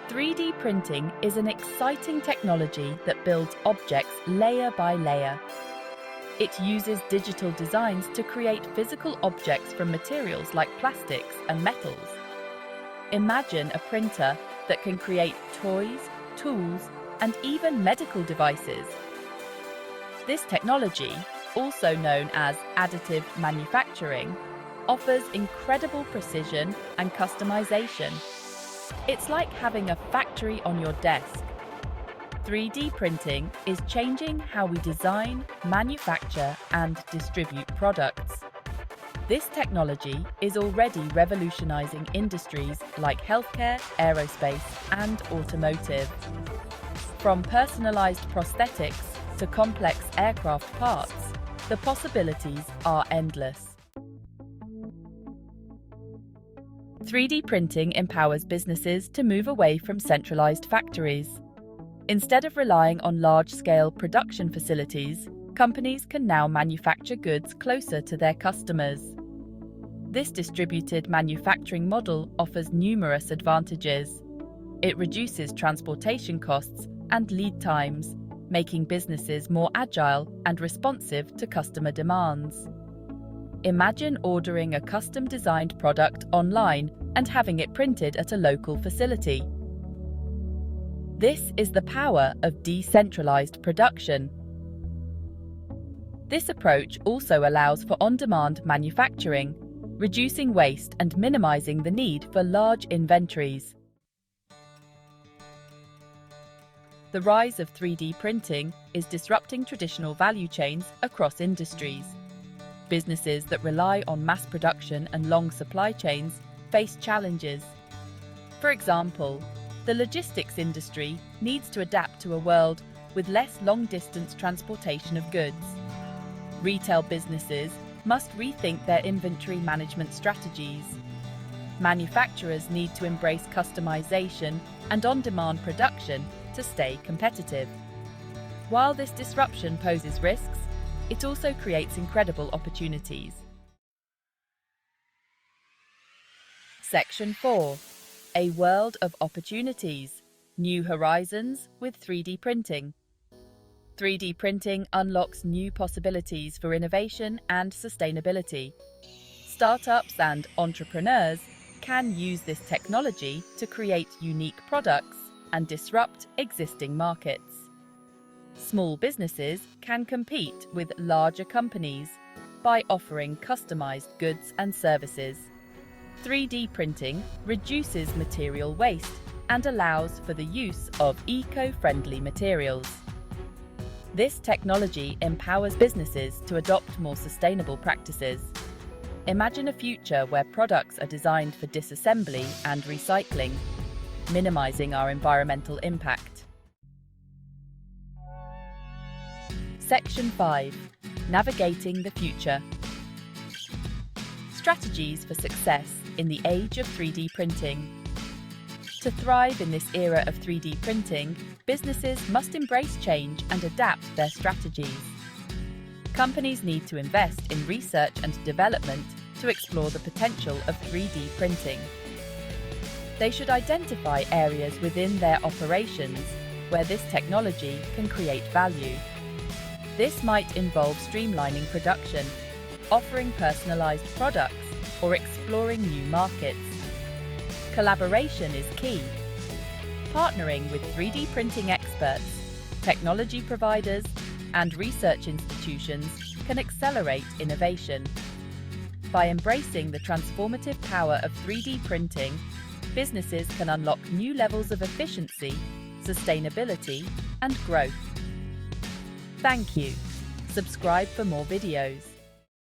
3D printing is an exciting technology that builds objects layer by layer. It uses digital designs to create physical objects from materials like plastics and metals. Imagine a printer that can create toys, tools, and even medical devices. This technology, also known as additive manufacturing, offers incredible precision and customization. It's like having a factory on your desk. 3D printing is changing how we design, manufacture, and distribute products. This technology is already revolutionizing industries like healthcare, aerospace, and automotive. From personalized prosthetics to complex aircraft parts, the possibilities are endless. 3D printing empowers businesses to move away from centralized factories. Instead of relying on large-scale production facilities, companies can now manufacture goods closer to their customers. This distributed manufacturing model offers numerous advantages. It reduces transportation costs and lead times, making businesses more agile and responsive to customer demands. Imagine ordering a custom-designed product online and having it printed at a local facility. This is the power of decentralized production. This approach also allows for on-demand manufacturing, reducing waste and minimizing the need for large inventories. The rise of 3D printing is disrupting traditional value chains across industries. Businesses that rely on mass production and long supply chains face challenges. For example, the logistics industry needs to adapt to a world with less long-distance transportation of goods. Retail businesses must rethink their inventory management strategies. Manufacturers need to embrace customization and on-demand production to stay competitive. While this disruption poses risks, it also creates incredible opportunities. Section 4. A world of opportunities. New horizons with 3D printing. 3D printing unlocks new possibilities for innovation and sustainability. Startups and entrepreneurs can use this technology to create unique products and disrupt existing markets. Small businesses can compete with larger companies by offering customized goods and services. 3D printing reduces material waste and allows for the use of eco-friendly materials. This technology empowers businesses to adopt more sustainable practices. Imagine a future where products are designed for disassembly and recycling, minimizing our environmental impact. Section 5. Navigating the future. Strategies for success in the age of 3D printing. To thrive in this era of 3D printing, businesses must embrace change and adapt their strategies. Companies need to invest in research and development to explore the potential of 3D printing. They should identify areas within their operations where this technology can create value. This might involve streamlining production, offering personalized products, or exploring new markets. Collaboration is key. Partnering with 3D printing experts, technology providers, and research institutions can accelerate innovation. By embracing the transformative power of 3D printing, businesses can unlock new levels of efficiency, sustainability, and growth. Thank you. Subscribe for more videos.